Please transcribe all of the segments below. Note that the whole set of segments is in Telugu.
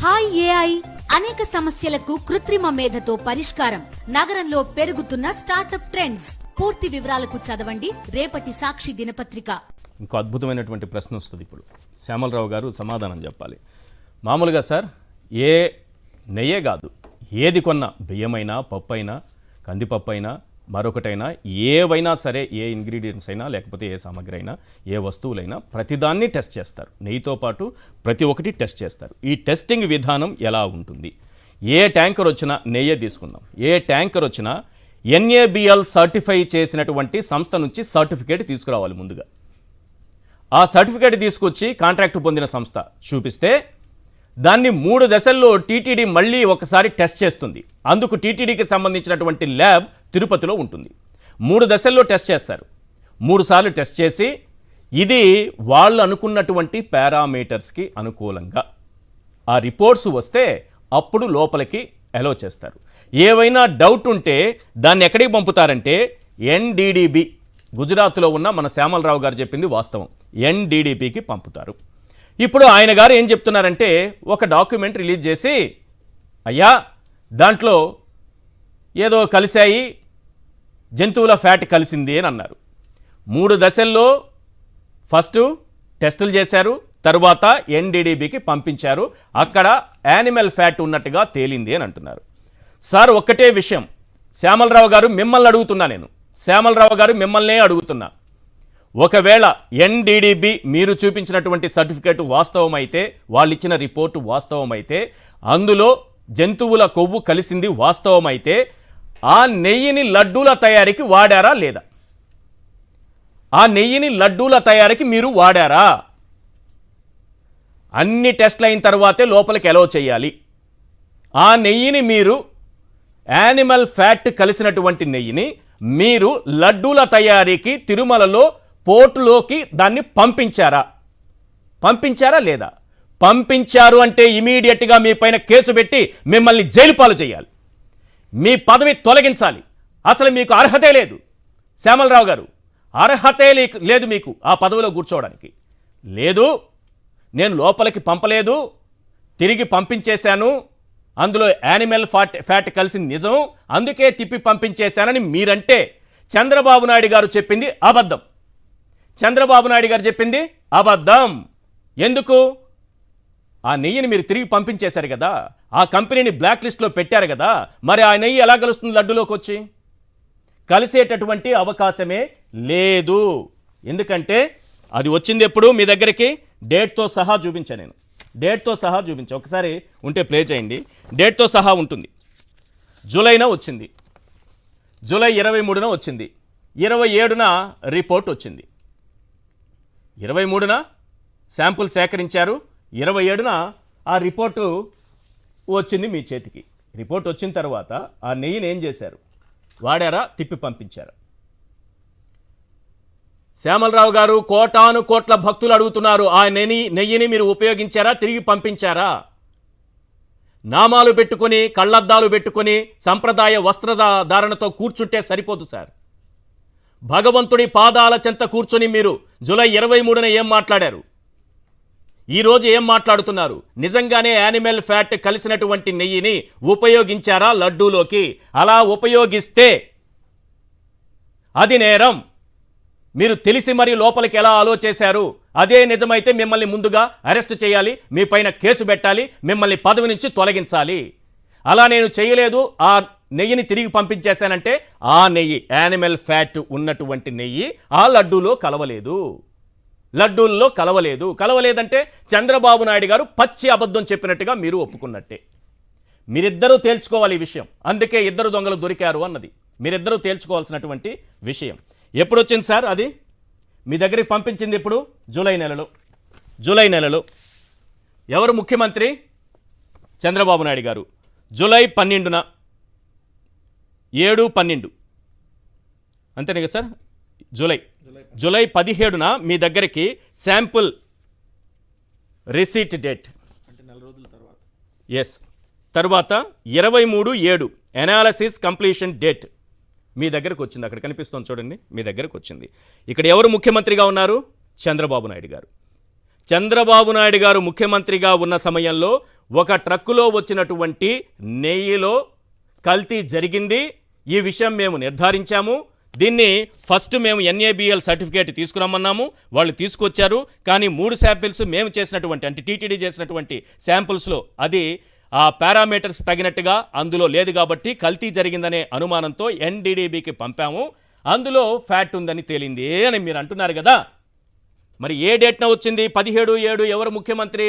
హాయ్ ఏఐ అనేక సమస్యలకు కృత్రిమ మేధతో పరిష్కారం. నగరంలో పెరుగుతున్న స్టార్టప్ ట్రెండ్స్. పూర్తి వివరాలకు చదవండి రేపటి సాక్షి దినపత్రిక. ఇంకో అద్భుతమైనటువంటి ప్రశ్న వస్తుంది. ఇప్పుడు శ్యామలరావు గారు సమాధానం చెప్పాలి. మామూలుగా సార్, ఏ నెయ్యే కాదు, ఏది కొన్నా, బియ్యమైనా, పప్పు అయినా, కందిపప్పు అయినా, మరొకటైనా, ఏవైనా సరే, ఏ ఇంగ్రీడియంట్స్ అయినా, లేకపోతే ఏ సామగ్రి అయినా, ఏ వస్తువులైనా ప్రతిదాన్ని టెస్ట్ చేస్తారు. నెయ్యితో పాటు ప్రతి ఒక్కటి టెస్ట్ చేస్తారు. ఈ టెస్టింగ్ విధానం ఎలా ఉంటుంది? ఏ ట్యాంకర్ వచ్చినా, నెయ్యే తీసుకుందాం, ఏ ట్యాంకర్ వచ్చినా NABL సర్టిఫై చేసినటువంటి సంస్థ నుంచి సర్టిఫికేట్ తీసుకురావాలి. ముందుగా ఆ సర్టిఫికేట్ తీసుకొచ్చి కాంట్రాక్ట్ పొందిన సంస్థ చూపిస్తే దాన్ని 3 దశల్లో టీటీడీ మళ్ళీ ఒకసారి టెస్ట్ చేస్తుంది. అందుకు టీటీడీకి సంబంధించినటువంటి ల్యాబ్ తిరుపతిలో ఉంటుంది. 3 దశల్లో టెస్ట్ చేస్తారు. 3 సార్లు టెస్ట్ చేసి ఇది వాళ్ళు అనుకున్నటువంటి పారామీటర్స్కి అనుకూలంగా ఆ రిపోర్ట్స్ వస్తే అప్పుడు లోపలికి అలో చేస్తారు. ఏవైనా డౌట్ ఉంటే దాన్ని ఎక్కడికి పంపుతారంటే NDDB, గుజరాత్లో ఉన్న మన శ్యామలరావు గారు చెప్పింది వాస్తవం, NDDBకి పంపుతారు. ఇప్పుడు ఆయన గారు ఏం చెప్తున్నారంటే, ఒక డాక్యుమెంట్ రిలీజ్ చేసి, అయ్యా దాంట్లో ఏదో కలిశాయి, జంతువుల ఫ్యాట్ కలిసింది అని అన్నారు. 3 దశల్లో ఫస్ట్ టెస్టులు చేశారు, తరువాత NDDBకి పంపించారు. అక్కడ యానిమల్ ఫ్యాట్ ఉన్నట్టుగా తేలింది అని అంటున్నారు. సార్, ఒక్కటే విషయం శ్యామలరావు గారు మిమ్మల్ని అడుగుతున్నా, నేను శ్యామలరావు గారు మిమ్మల్నే అడుగుతున్నా, ఒకవేళ NDDB మీరు చూపించినటువంటి సర్టిఫికేట్ వాస్తవమైతే, వాళ్ళు ఇచ్చిన రిపోర్టు వాస్తవమైతే, అందులో జంతువుల కొవ్వు కలిసింది వాస్తవమైతే, ఆ నెయ్యిని లడ్డూల తయారీకి వాడారా లేదా? ఆ నెయ్యిని లడ్డూల తయారీకి మీరు వాడారా? అన్ని టెస్ట్లు అయిన తర్వాతే లోపలికి అలౌ చేయాలి. ఆ నెయ్యిని మీరు, యానిమల్ ఫ్యాట్ కలిసినటువంటి నెయ్యిని మీరు లడ్డూల తయారీకి తిరుమలలో పోర్టులోకి దాన్ని పంపించారా లేదా? పంపించారు అంటే ఇమీడియట్గా మీ పైన కేసు పెట్టి మిమ్మల్ని జైలు పాలు చేయాలి, మీ పదవి తొలగించాలి. అసలు మీకు అర్హతే లేదు శ్యామలరావు గారు, అర్హతే లేదు మీకు ఆ పదవిలో కూర్చోవడానికి. లేదు, నేను లోపలికి పంపలేదు, తిరిగి పంపించేశాను, అందులో యానిమల్ ఫ్యాట్ కలిసింది నిజం, అందుకే తిప్పి పంపించేశానని మీరంటే చంద్రబాబు నాయుడు గారు చెప్పింది అబద్ధం. చంద్రబాబు నాయుడు గారు చెప్పింది అబద్ధం. ఎందుకు? ఆ నెయ్యిని మీరు తిరిగి పంపించేశారు కదా, ఆ కంపెనీని బ్లాక్ లిస్ట్లో పెట్టారు కదా, మరి ఆ నెయ్యి ఎలా కలుస్తుంది లడ్డులోకి వచ్చి? కలిసేటటువంటి అవకాశమే లేదు. ఎందుకంటే అది వచ్చింది ఎప్పుడు మీ దగ్గరికి? డేట్తో సహా చూపించాను నేను, డేట్తో సహా చూపించా. ఒకసారి ఉంటే ప్లే చేయండి. డేట్తో సహా ఉంటుంది. జూలైన వచ్చింది, జూలై 23న వచ్చింది, 27న రిపోర్ట్ వచ్చింది, 23న శాంపుల్ సేకరించారు, 27న ఆ రిపోర్టు వచ్చింది మీ చేతికి. రిపోర్ట్ వచ్చిన తర్వాత ఆ నెయ్యిని ఏం చేశారు? వాడారా? తిప్పి పంపించారా? శ్యామలరావు గారు, కోటాను కోట్ల భక్తులు అడుగుతున్నారు, ఆ నెయ్యిని మీరు ఉపయోగించారా? తిరిగి పంపించారా? నామాలు పెట్టుకొని, కళ్ళద్దాలు పెట్టుకొని, సంప్రదాయ వస్త్రధారణతో కూర్చుంటే సరిపోదు సార్. భగవంతుడి పాదాల చెంత కూర్చొని మీరు జూలై 23న ఏం మాట్లాడారు, ఈరోజు ఏం మాట్లాడుతున్నారు? నిజంగానే యానిమల్ ఫ్యాట్ కలిసినటువంటి నెయ్యిని ఉపయోగించారా లడ్డూలోకి? అలా ఉపయోగిస్తే అది నేరం. మీరు తెలిసి మరి లోపలికి ఎలా అలో చేశారు? అదే నిజమైతే మిమ్మల్ని ముందుగా అరెస్ట్ చేయాలి, మీ పైన కేసు పెట్టాలి, మిమ్మల్ని పదవి నుంచి తొలగించాలి. అలా నేను చేయలేదు, ఆ నెయ్యిని తిరిగి పంపించేశానంటే ఆ నెయ్యి, యానిమల్ ఫ్యాట్ ఉన్నటువంటి నెయ్యి ఆ లడ్డూలో కలవలేదు, లడ్డూల్లో కలవలేదంటే చంద్రబాబు నాయుడు గారు పచ్చి అబద్ధం చెప్పినట్టుగా మీరు ఒప్పుకున్నట్టే. మీరిద్దరూ తేల్చుకోవాలి ఈ విషయం. అందుకే ఇద్దరు దొంగలు దొరికారు అన్నది మీరిద్దరూ తేల్చుకోవాల్సినటువంటి విషయం. ఎప్పుడు వచ్చింది సార్? అది మీ దగ్గరికి పంపించింది ఇప్పుడు జూలై నెలలో. ఎవరు ముఖ్యమంత్రి? చంద్రబాబు నాయుడు గారు. జూలై 12న, 7/12 అంతేనే కదా సార్? జూలై 17న మీ దగ్గరికి శాంపుల్ రిసీట్ డేట్, ఎస్, తర్వాత 23/7 అనాలిసిస్ కంప్లీషన్ డేట్ మీ దగ్గరకు వచ్చింది. అక్కడ కనిపిస్తుంది చూడండి, మీ దగ్గరకు వచ్చింది. ఇక్కడ ఎవరు ముఖ్యమంత్రిగా ఉన్నారు? చంద్రబాబు నాయుడు గారు. చంద్రబాబు నాయుడు గారు ముఖ్యమంత్రిగా ఉన్న సమయంలో ఒక ట్రక్కులో వచ్చినటువంటి నెయ్యిలో కల్తీ జరిగింది. ఈ విషయం మేము నిర్ధారించాము. దీన్ని ఫస్ట్ మేము NABL సర్టిఫికేట్ తీసుకురమ్మన్నాము, వాళ్ళు తీసుకొచ్చారు. కానీ 3 శాంపిల్స్ మేము చేసినటువంటి అంటే టీటీడీ చేసినటువంటి శాంపిల్స్లో అది ఆ పారామీటర్స్ తగినట్టుగా అందులో లేదు కాబట్టి కల్తీ జరిగిందనే అనుమానంతో NDDBకి పంపాము. అందులో ఫ్యాట్ ఉందని తేలింది అని మీరు అంటున్నారు కదా. మరి ఏ డేట్న వచ్చింది? 17/7 ఎవరు ముఖ్యమంత్రి?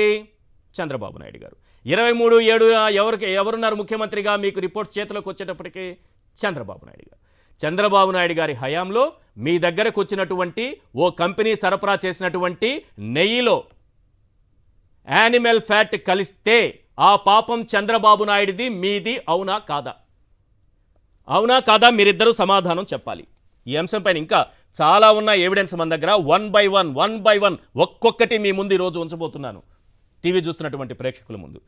చంద్రబాబు నాయుడు గారు. 23/7 ఎవరున్నారు ముఖ్యమంత్రిగా? మీకు రిపోర్ట్స్ చేతిలోకి వచ్చేటప్పటికి చంద్రబాబు నాయుడు గారు. చంద్రబాబు నాయుడు గారి హయాంలో మీ దగ్గరకు వచ్చినటువంటి ఓ కంపెనీ సరఫరా చేసినటువంటి నెయ్యిలో యానిమల్ ఫ్యాట్ కలిస్తే ఆ పాపం చంద్రబాబు నాయుడిది, మీది. అవునా కాదా? అవునా కాదా? మీరిద్దరూ సమాధానం చెప్పాలి. ఈ అంశం పైన ఇంకా చాలా ఉన్న ఎవిడెన్స్ మన దగ్గర వన్ బై వన్ ఒక్కొక్కటి మీ ముందు ఈరోజు ఉంచబోతున్నాను టీవీ చూస్తున్నటువంటి ప్రేక్షకుల ముందు.